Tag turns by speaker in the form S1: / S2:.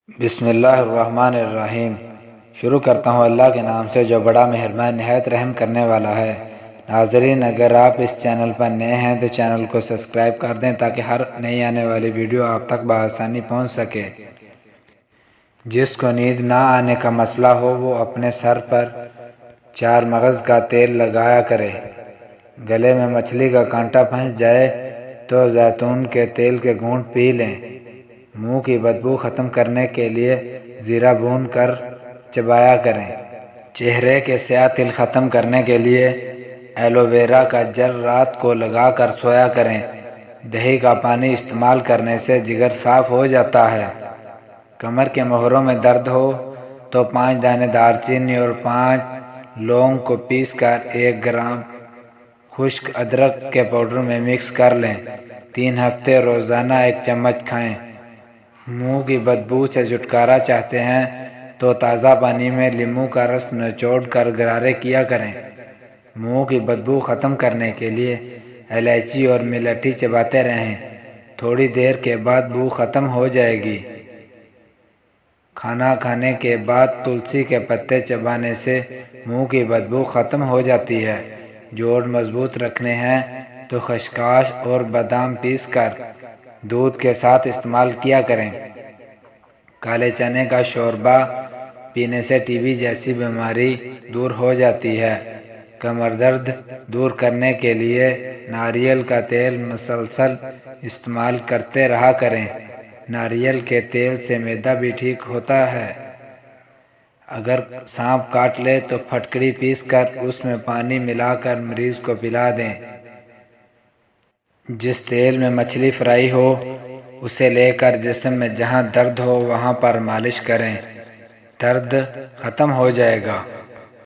S1: بسم اللہ الرحمن الرحیم۔ شروع کرتا ہوں اللہ کے نام سے جو بڑا مہربان نہایت رحم کرنے والا ہے۔ ناظرین، اگر آپ اس چینل پر نئے ہیں تو چینل کو سبسکرائب کر دیں تاکہ ہر نئی آنے والی ویڈیو آپ تک بآسانی پہنچ سکے۔ جس کو نیند نہ آنے کا مسئلہ ہو وہ اپنے سر پر 4 مغز کا تیل لگایا کرے۔ گلے میں مچھلی کا کانٹا پھنس جائے تو زیتون کے تیل کے گھونٹ پی لیں۔ منہ کی بدبو ختم کرنے کے لیے زیرہ بھون کر چبایا کریں۔ چہرے کے سیاہ تل ختم کرنے کے لیے ایلو ویرا کا جل رات کو لگا کر سویا کریں۔ دہی کا پانی استعمال کرنے سے جگر صاف ہو جاتا ہے۔ کمر کے موہروں میں درد ہو تو 5 دانے دار چینی اور 5 لونگ کو پیس کر 1 گرام خشک ادرک کے پاؤڈر میں مکس کر لیں۔ 3 ہفتے روزانہ 1 چمچ کھائیں۔ منہ کی بدبو سے چھٹکارا چاہتے ہیں تو تازہ پانی میں لیموں کا رس نچوڑ کر غرارے کیا کریں۔ منہ کی بدبو ختم کرنے کے لیے الائچی اور ملاٹھی چباتے رہیں، تھوڑی دیر کے بعد بو ختم ہو جائے گی۔ کھانا کھانے کے بعد تلسی کے پتے چبانے سے منہ کی بدبو ختم ہو جاتی ہے۔ جوڑ مضبوط رکھنے ہیں تو خشخاش اور بادام پیس کر دودھ کے ساتھ استعمال کیا کریں۔ کالے چنے کا شوربہ پینے سے ٹی بی جیسی بیماری دور ہو جاتی ہے۔ کمر درد دور کرنے کے لیے ناریل کا تیل مسلسل استعمال کرتے رہا کریں۔ ناریل کے تیل سے معدہ بھی ٹھیک ہوتا ہے۔ اگر سانپ کاٹ لے تو پھٹکڑی پیس کر اس میں پانی ملا کر مریض کو پلا دیں۔ جس تیل میں مچھلی فرائی ہو اسے لے کر جسم میں جہاں درد ہو وہاں پر مالش کریں، درد ختم ہو جائے گا۔